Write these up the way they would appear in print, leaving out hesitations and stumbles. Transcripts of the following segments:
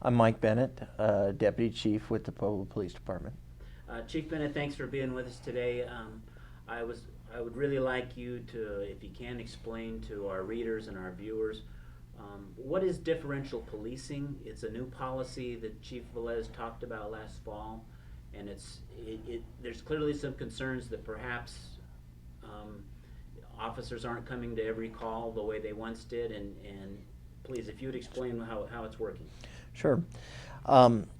I'm Mike Bennett, Deputy Chief with the Pueblo Police Department. Chief Bennett, thanks for being with us today. I would really like you to, if you can, explain to our readers and our viewers what is differential policing. It's a new policy that Chief Velez talked about last fall, and there's clearly some concerns that perhaps officers aren't coming to every call the way they once did, and please, if you would explain how it's working. Sure.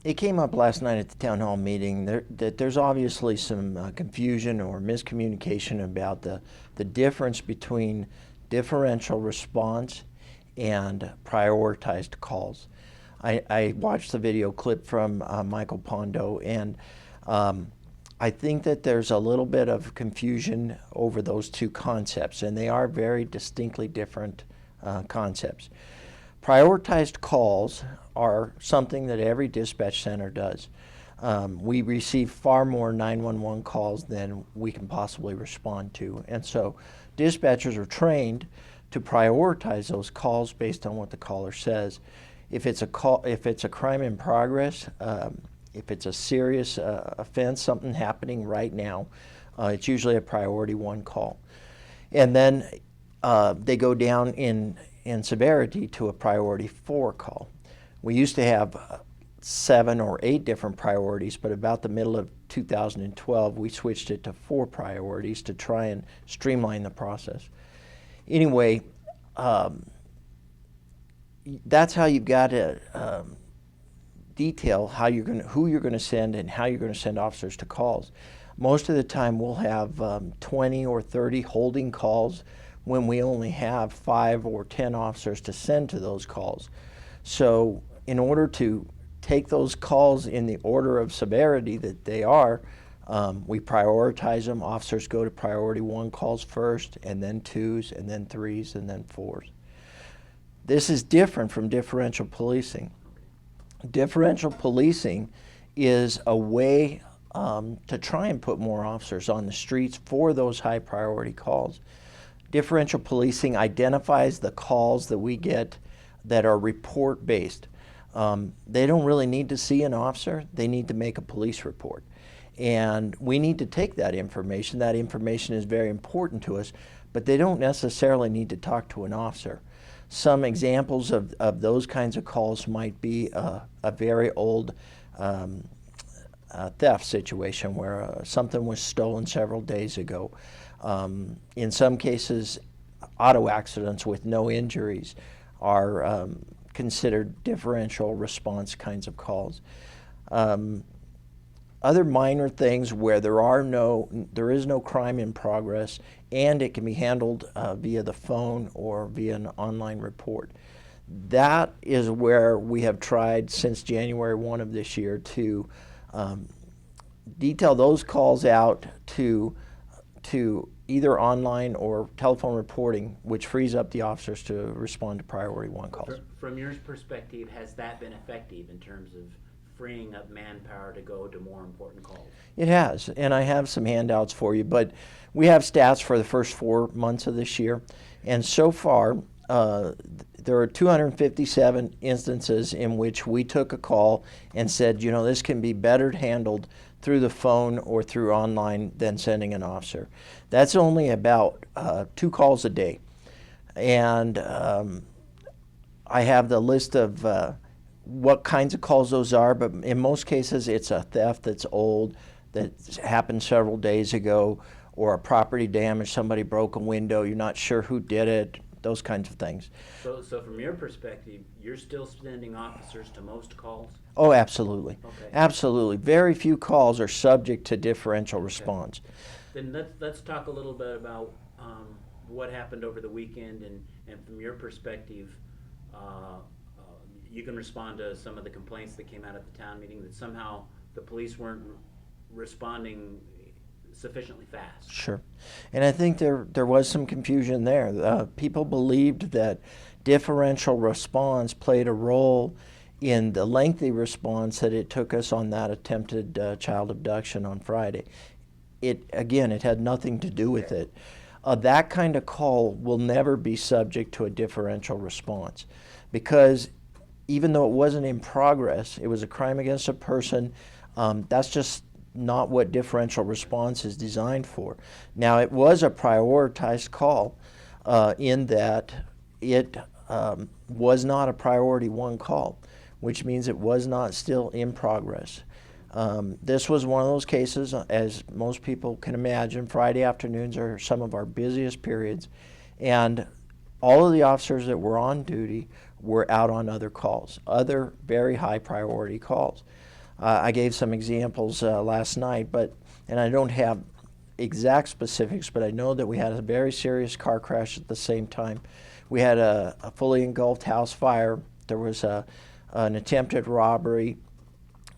It came up last night at the town hall meeting that there's obviously some confusion or miscommunication about the difference between differential response and prioritized calls. I watched the video clip from Michael Pondo, and I think that there's a little bit of confusion over those two concepts, and they are very distinctly different concepts. Prioritized calls are something that every dispatch center does. We receive far more 911 calls than we can possibly respond to, and so dispatchers are trained to prioritize those calls based on what the caller says. If it's a crime in progress, if it's a serious offense, something happening right now, it's usually a priority 1 call, and then they go down in severity to a priority 4 call. We used to have 7 or 8 different priorities, but about the middle of 2012, we switched it to 4 priorities to try and streamline the process. Anyway, that's how you've got to detail who you're going to send and how you're going to send officers to calls. Most of the time, we'll have 20 or 30 holding calls when we only have 5 or 10 officers to send to those calls. So in order to take those calls in the order of severity that they are, we prioritize them. Officers go to priority 1 calls first, and then 2s, and then 3s, and then 4s. This is different from differential policing. Differential policing is a way to try and put more officers on the streets for those high priority calls. Differential policing identifies the calls that we get that are report based. They don't really need to see an officer, they need to make a police report. And we need to take that information. That information is very important to us, but they don't necessarily need to talk to an officer. Some examples of those kinds of calls might be a very old theft situation where something was stolen several days ago. In some cases, auto accidents with no injuries are considered differential response kinds of calls. Other minor things where there is no crime in progress and it can be handled via the phone or via an online report. That is where we have tried since January 1 of this year to detail those calls out to either online or telephone reporting, which frees up the officers to respond to priority 1 calls. From your perspective, has that been effective in terms of freeing up manpower to go to more important calls? It has, and I have some handouts for you, but we have stats for the first 4 months of this year, and so far there are 257 instances in which we took a call and said, you know, this can be better handled through the phone or through online than sending an officer. That's only about 2 calls a day. And I have the list of what kinds of calls those are, but in most cases it's a theft that's old, that happened several days ago, or a property damage, somebody broke a window, you're not sure who did it, those kinds of things. So from your perspective, you're still sending officers to most calls? Oh, absolutely. Okay. Absolutely. Very few calls are subject to differential response. Then let's talk a little bit about what happened over the weekend, and from your perspective, you can respond to some of the complaints that came out at the town meeting that somehow the police weren't responding sufficiently fast. Sure. And I think there was some confusion there. People believed that differential response played a role in the lengthy response that it took us on that attempted child abduction on Friday. It had nothing to do with it. That kind of call will never be subject to a differential response, because even though it wasn't in progress, it was a crime against a person. That's just not what differential response is designed for. Now, it was a prioritized call in that it was not a priority one call, which means it was not still in progress. This was one of those cases, as most people can imagine, Friday afternoons are some of our busiest periods, and all of the officers that were on duty were out on other calls, other very high priority calls. I gave some examples last night, and I don't have exact specifics, but I know that we had a very serious car crash at the same time. We had a fully engulfed house fire. There was an attempted robbery.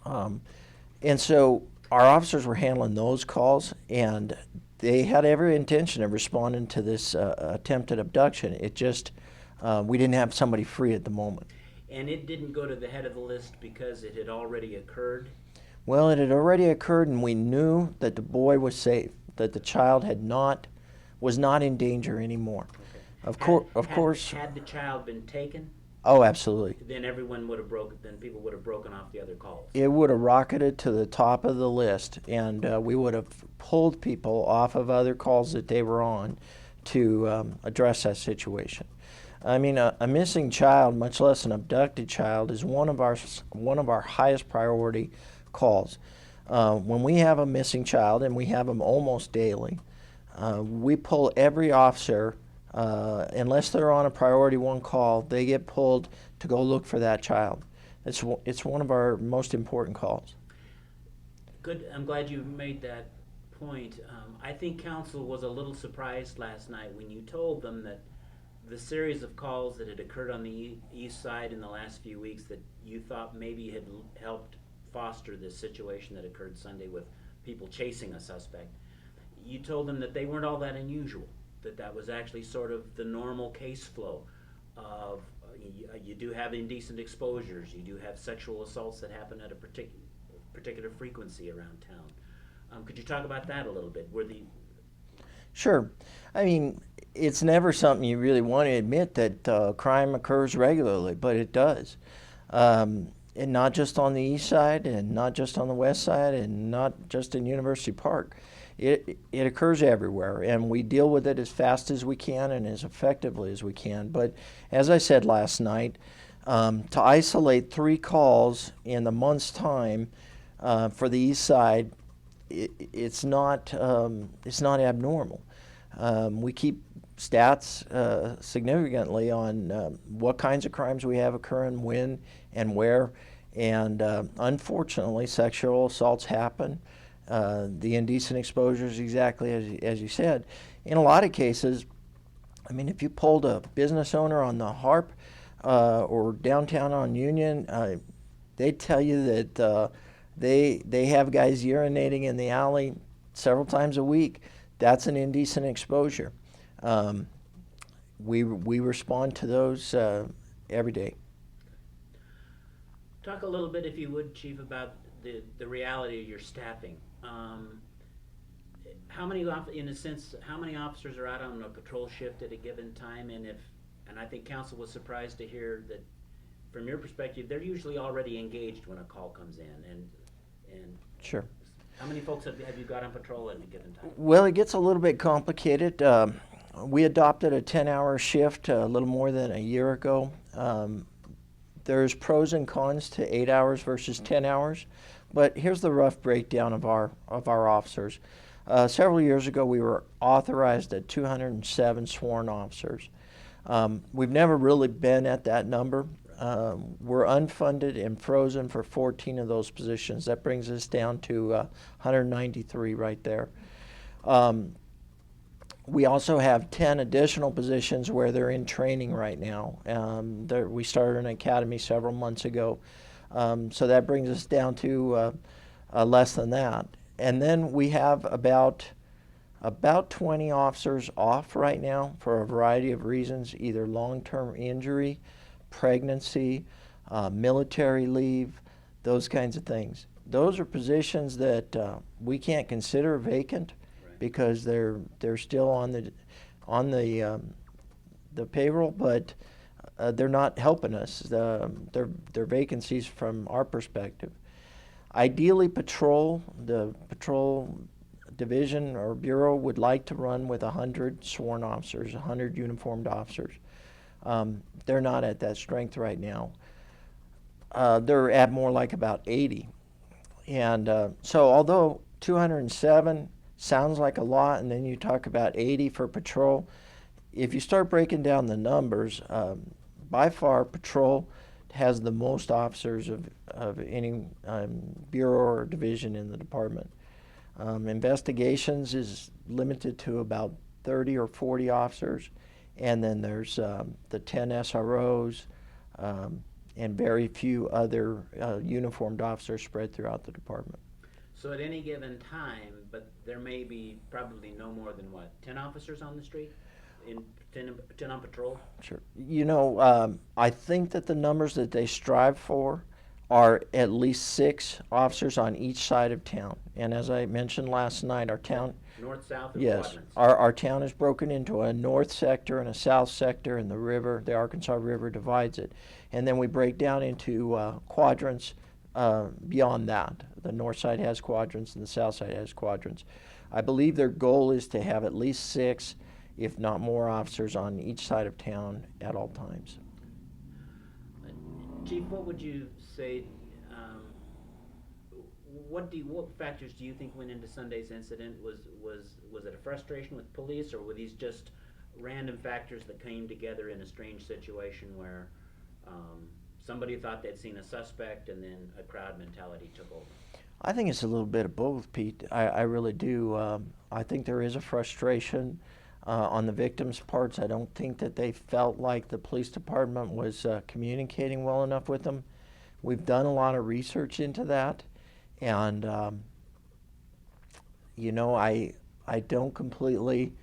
And so our officers were handling those calls, and they had every intention of responding to this attempted abduction. It just, we didn't have somebody free at the moment. And it didn't go to the head of the list because it had already occurred? Well, it had already occurred, and we knew that the boy was safe, that the child was not in danger anymore. Okay. Of course. Had the child been taken, Oh, absolutely. then everyone would have broken. Then people would have broken off the other calls. It would have rocketed to the top of the list, and we would have pulled people off of other calls that they were on to address that situation. I mean, a missing child, much less an abducted child, is one of our highest priority calls. When we have a missing child, and we have them almost daily, we pull every officer, unless they're on a priority one call, they get pulled to go look for that child. It's one of our most important calls. Good. I'm glad you made that point. I think counsel was a little surprised last night when you told them that the series of calls that had occurred on the east side in the last few weeks that you thought maybe had helped foster this situation that occurred Sunday with people chasing a suspect. You told them that they weren't all that unusual, that was actually sort of the normal case flow of you do have indecent exposures, you do have sexual assaults that happen at a particular frequency around town. Could you talk about that a little bit? Sure. I mean, it's never something you really want to admit that crime occurs regularly, but it does. And not just on the east side, and not just on the west side, and not just in University Park. It occurs everywhere, and we deal with it as fast as we can and as effectively as we can. But as I said last night, to isolate 3 calls in the month's time for the east side, it's not abnormal. We keep stats significantly on what kinds of crimes we have occurring, when and where, and unfortunately sexual assaults happen. The indecent exposures, exactly as you said. In a lot of cases, I mean, if you pulled a business owner on the Harp or downtown on Union, they'd tell you that they have guys urinating in the alley several times a week. That's an indecent exposure. We respond to those every day. Talk a little bit, if you would, Chief, about the reality of your staffing. How many officers are out on a patrol shift at a given time? And I think counsel was surprised to hear that, from your perspective, they're usually already engaged when a call comes in. And Sure. how many folks have you got on patrol at a given time? Well, it gets a little bit complicated. We adopted a 10-hour shift a little more than a year ago. There's pros and cons to 8 hours versus 10 hours, but here's the rough breakdown of our officers. Several years ago, we were authorized at 207 sworn officers. We've never really been at that number. We're unfunded and frozen for 14 of those positions. That brings us down to 193 right there. We also have 10 additional positions where they're in training right now. We started an academy several months ago, so that brings us down to less than that. And then we have about 20 officers off right now for a variety of reasons, either long-term injury, pregnancy, military leave, those kinds of things. Those are positions that we can't consider vacant, right, because they're still on the payroll, but they're not helping us. They're vacancies from our perspective. Ideally, the patrol division or bureau would like to run with 100 sworn officers, 100 uniformed officers. They're not at that strength right now. They're at more like about 80. And so although 207 sounds like a lot, and then you talk about 80 for patrol, if you start breaking down the numbers, by far patrol has the most officers of any bureau or division in the department. Investigations is limited to about 30 or 40 officers, and then there's the 10 SROs and very few other uniformed officers spread throughout the department. So at any given time, but there may be probably no more than what, 10 officers on the street? 10 on patrol? Sure. You know, I think that the numbers that they strive for are at least 6 officers on each side of town. And as I mentioned last night, our town... North, south, or yes, quadrants? our town is broken into a north sector and a south sector, and the Arkansas River divides it. And then we break down into quadrants beyond that. The north side has quadrants and the south side has quadrants. I believe their goal is to have at least 6, if not more, officers on each side of town at all times. Chief, what would you say, what factors do you think went into Sunday's incident? Was it a frustration with police, or were these just random factors that came together in a strange situation where somebody thought they'd seen a suspect and then a crowd mentality took over? I think it's a little bit of both, Pete. I really do. I think there is a frustration on the victims' parts. I don't think that they felt like the police department was communicating well enough with them. We've done a lot of research into that, and you know, I don't completely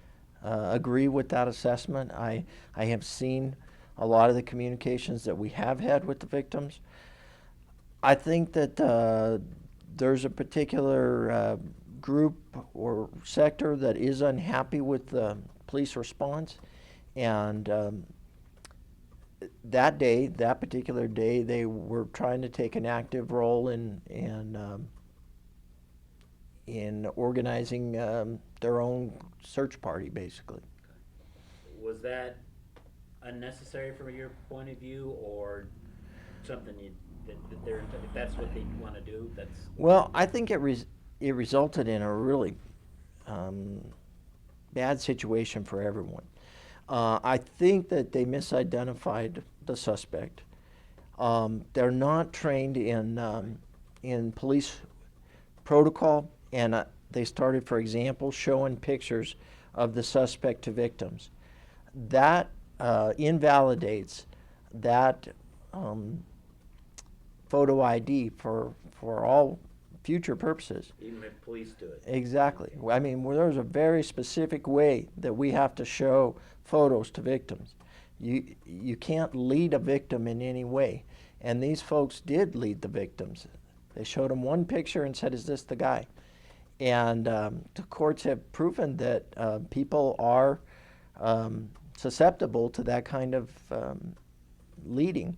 agree with that assessment. I have seen a lot of the communications that we have had with the victims. I think that there's a particular group or sector that is unhappy with the police response, and that particular day, they were trying to take an active role in organizing their own search party, basically. Was that unnecessary from your point of view, or something that if that's what they want to do, that's... Well, I think it resulted in a really bad situation for everyone. I think that they misidentified the suspect. They're not trained in police protocol, and they started, for example, showing pictures of the suspect to victims. That invalidates that photo ID for all future purposes. Even if police do it. Exactly. I mean, there's a very specific way that we have to show photos to victims. You can't lead a victim in any way. And these folks did lead the victims. They showed them one picture and said, "Is this the guy?" And the courts have proven that people are susceptible to that kind of leading.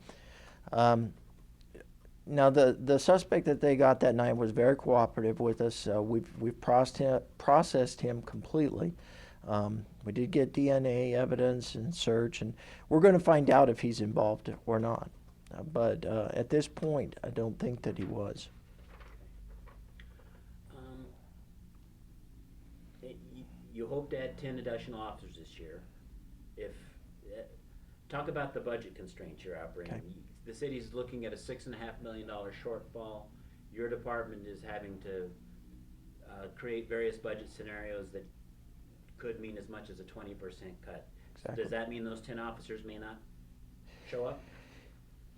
Now, the suspect that they got that night was very cooperative with us. We've processed him completely. We did get DNA evidence and search, and we're going to find out if he's involved or not. But at this point, I don't think that he was. You hope to add 10 additional officers this year. Talk about the budget constraints you're operating. Okay. The city's looking at a $6.5 million shortfall. Your department is having to create various budget scenarios that could mean as much as a 20% cut. Exactly. Does that mean those 10 officers may not show up?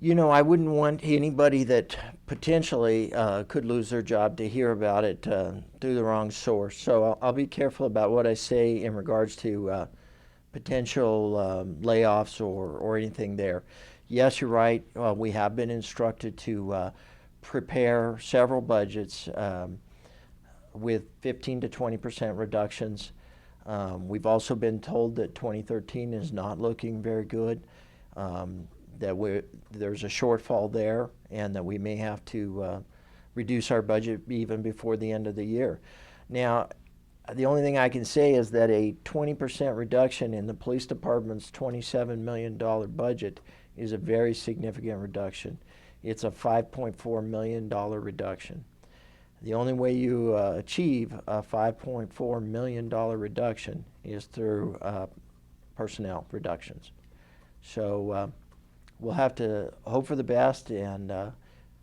You know, I wouldn't want anybody that potentially could lose their job to hear about it through the wrong source. So I'll be careful about what I say in regards to potential layoffs or anything there. Yes, you're right. We have been instructed to prepare several budgets with 15 to 20% reductions. We've also been told that 2013 is not looking very good. that there's a shortfall there, and that we may have to reduce our budget even before the end of the year. Now, the only thing I can say is that a 20% reduction in the police department's $27 million budget is a very significant reduction. It's a $5.4 million reduction. The only way you achieve a $5.4 million reduction is through personnel reductions. So we'll have to hope for the best, and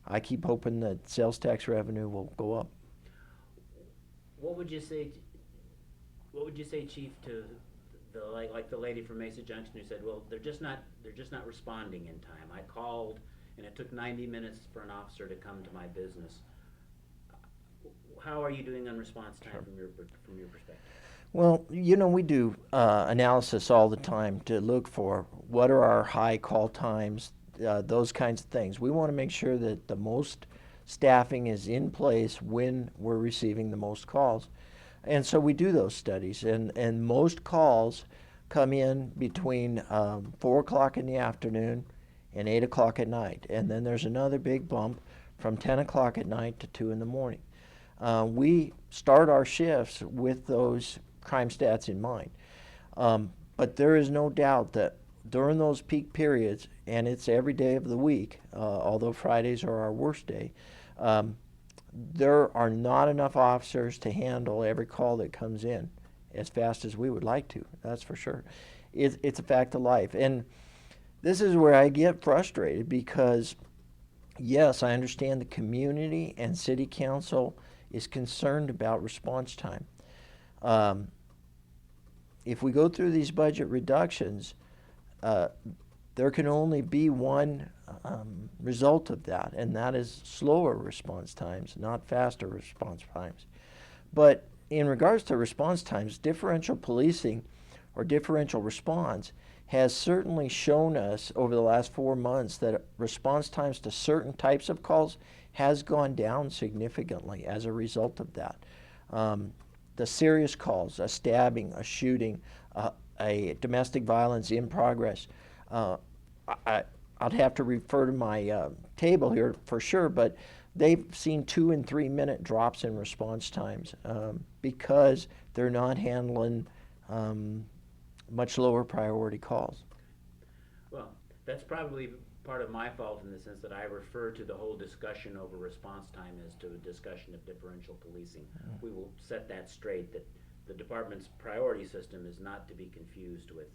I keep hoping that sales tax revenue will go up. What would you say, Chief, to the like the lady from Mesa Junction who said, well, they're just not responding in time. I called and it took 90 minutes for an officer to come to my business. How are you doing on response time from your perspective? Well, you know, we do analysis all the time to look for what are our high call times, those kinds of things. We want to make sure that the most staffing is in place when we're receiving the most calls. And so we do those studies, and most calls come in between 4 o'clock in the afternoon and 8 o'clock at night. And then there's another big bump from 10 o'clock at night to 2 in the morning. We start our shifts with those crime stats in mind. But there is no doubt that during those peak periods, and it's every day of the week, although Fridays are our worst day, there are not enough officers to handle every call that comes in as fast as we would like to, that's for sure. It's a fact of life. And this is where I get frustrated because, yes, I understand the community and city council is concerned about response time. If we go through these budget reductions, there can only be one result of that, and that is slower response times, not faster response times. But in regards to response times, differential policing or differential response has certainly shown us over the last 4 months that response times to certain types of calls has gone down significantly as a result of that. The serious calls, a stabbing, a shooting, a domestic violence in progress, I'd have to refer to my table here for sure, but they've seen 2 and 3 minute drops in response times because they're not handling much lower priority calls. Well, that's probably part of my fault in the sense that I refer to the whole discussion over response time as to a discussion of differential policing. We will set that straight, that the department's priority system is not to be confused with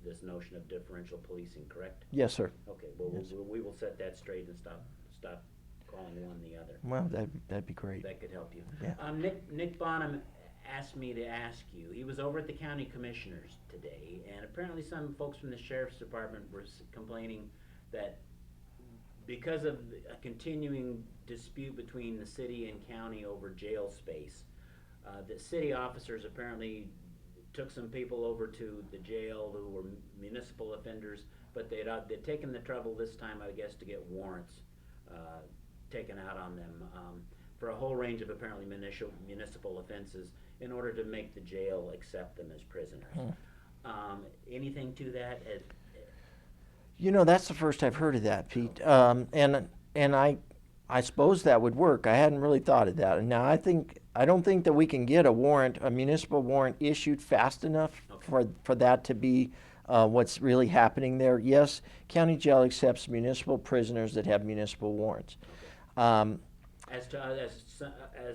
this notion of differential policing, correct? Yes, sir. Okay, well, Yes. we will set that straight and stop calling one the other. Well, that'd be great. That could help you. Yeah. Nick Bonham asked me to ask you, he was over at the county commissioners today, and apparently some folks from the sheriff's department were complaining that because of a continuing dispute between the city and county over jail space, that city officers apparently took some people over to the jail who were municipal offenders, but they'd taken the trouble this time, I guess, to get warrants taken out on them for a whole range of apparently municipal offenses in order to make the jail accept them as prisoners. Anything to that? You know, that's the first I've heard of that, Pete. And I suppose that would work. I hadn't really thought of that. And now I don't think that we can get a municipal warrant issued fast enough for that to be what's really happening there. Yes, county jail accepts municipal prisoners that have municipal warrants. As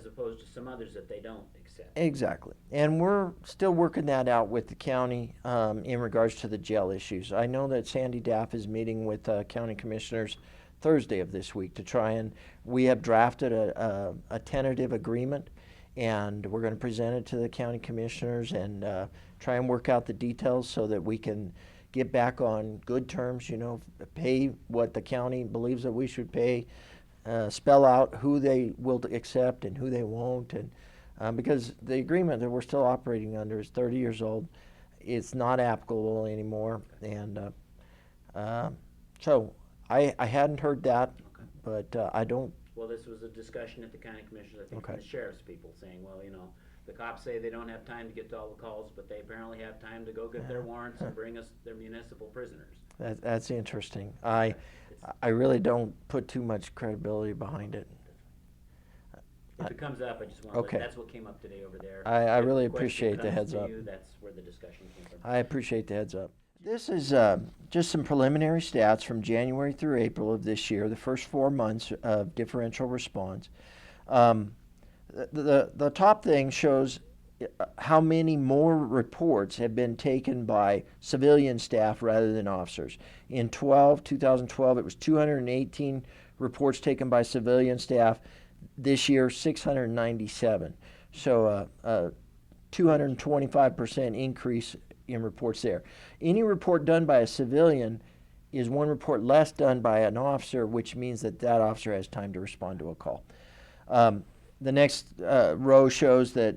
opposed to some others that they don't accept. Exactly. And we're still working that out with the county in regards to the jail issues. I know that Sandy Daff is meeting with county commissioners Thursday of this week to try, and we have drafted a tentative agreement, and we're going to present it to the county commissioners and try and work out the details so that we can get back on good terms, you know, pay what the county believes that we should pay, spell out who they will accept and who they won't, and because the agreement that we're still operating under is 30 years old, it's not applicable anymore, and so I hadn't heard that, but I don't. Well, this was a discussion at the county commissioners, I think, Okay. from the sheriff's people saying, well, you know, the cops say they don't have time to get to all the calls, but they apparently have time to go get their warrants and bring us their municipal prisoners. That's interesting. I really don't put too much credibility behind it. If it comes up, I just want to, Okay. that's what came up today over there. I If the really question appreciate the comes heads to up. you, that's where the discussion came from. I appreciate the heads up. This is just some preliminary stats from January through April of this year, the first 4 months of differential response. The top thing shows how many more reports have been taken by civilian staff rather than officers. In 2012, it was 218 reports taken by civilian staff. This year, 697. So a 225% increase in reports there. Any report done by a civilian is one report less done by an officer, which means that that officer has time to respond to a call. The next row shows that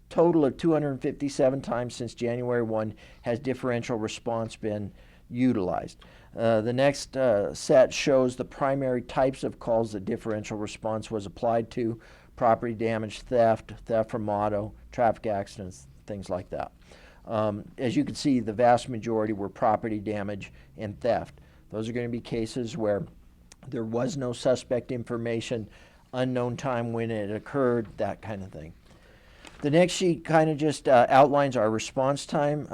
total of 257 times since January 1 has differential response been utilized. The next set shows the primary types of calls that differential response was applied to: property damage, theft, theft from auto, traffic accidents, things like that. As you can see, the vast majority were property damage and theft. Those are going to be cases where there was no suspect information, unknown time when it occurred, that kind of thing. The next sheet kind of just outlines our response time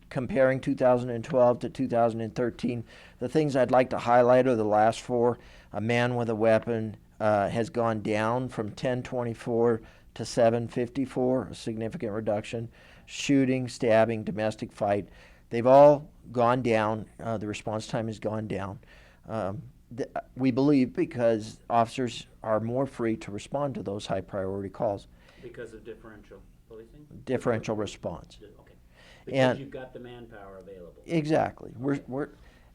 comparing 2012 to 2013. The things I'd like to highlight are the last four. A man with a weapon has gone down from 1024 to 754, a significant reduction. Shooting, stabbing, domestic fight, they've all gone down. The response time has gone down. We believe because officers are more free to respond to those high priority calls. Because of differential policing? Differential response. Okay. Because And you've got the manpower available. exactly.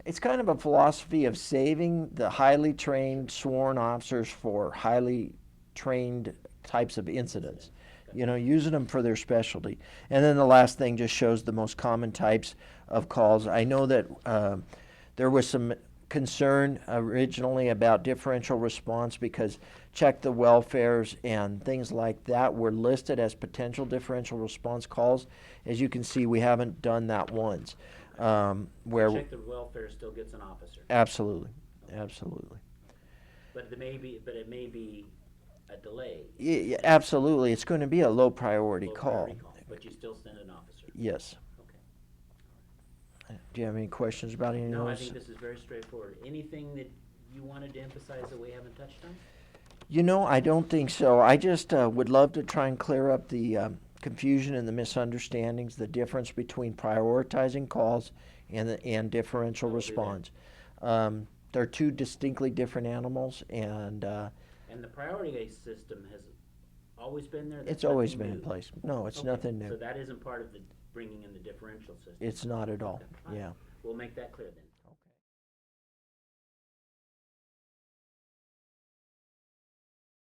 It's kind of a philosophy of saving the highly trained sworn officers for highly trained types of incidents. You know, using them for their specialty. And then the last thing just shows the most common types of calls. I know that there was some concern originally about differential response because check the welfares and things like that were listed as potential differential response calls. As you can see, we haven't done that once. Where Check the welfare still gets an officer. absolutely, absolutely. But it may be a delay. Yeah, absolutely. It's going to be a low priority Low call. priority call, but you still send an officer. Yes. Okay. Do you have any questions about any of No, I those? think this is very straightforward. Anything that you wanted to emphasize that we haven't touched on? You know, I don't think so. I just would love to try and clear up the confusion and the misunderstandings, the difference between prioritizing calls and differential I'll do that. response. They're two distinctly different animals, and And the priority system has always been there? That's it's always nothing been in new? place. No, it's Okay, nothing new. So that isn't part of the bringing in the differential system? It's not at all. Okay. Yeah. We'll make that clear then.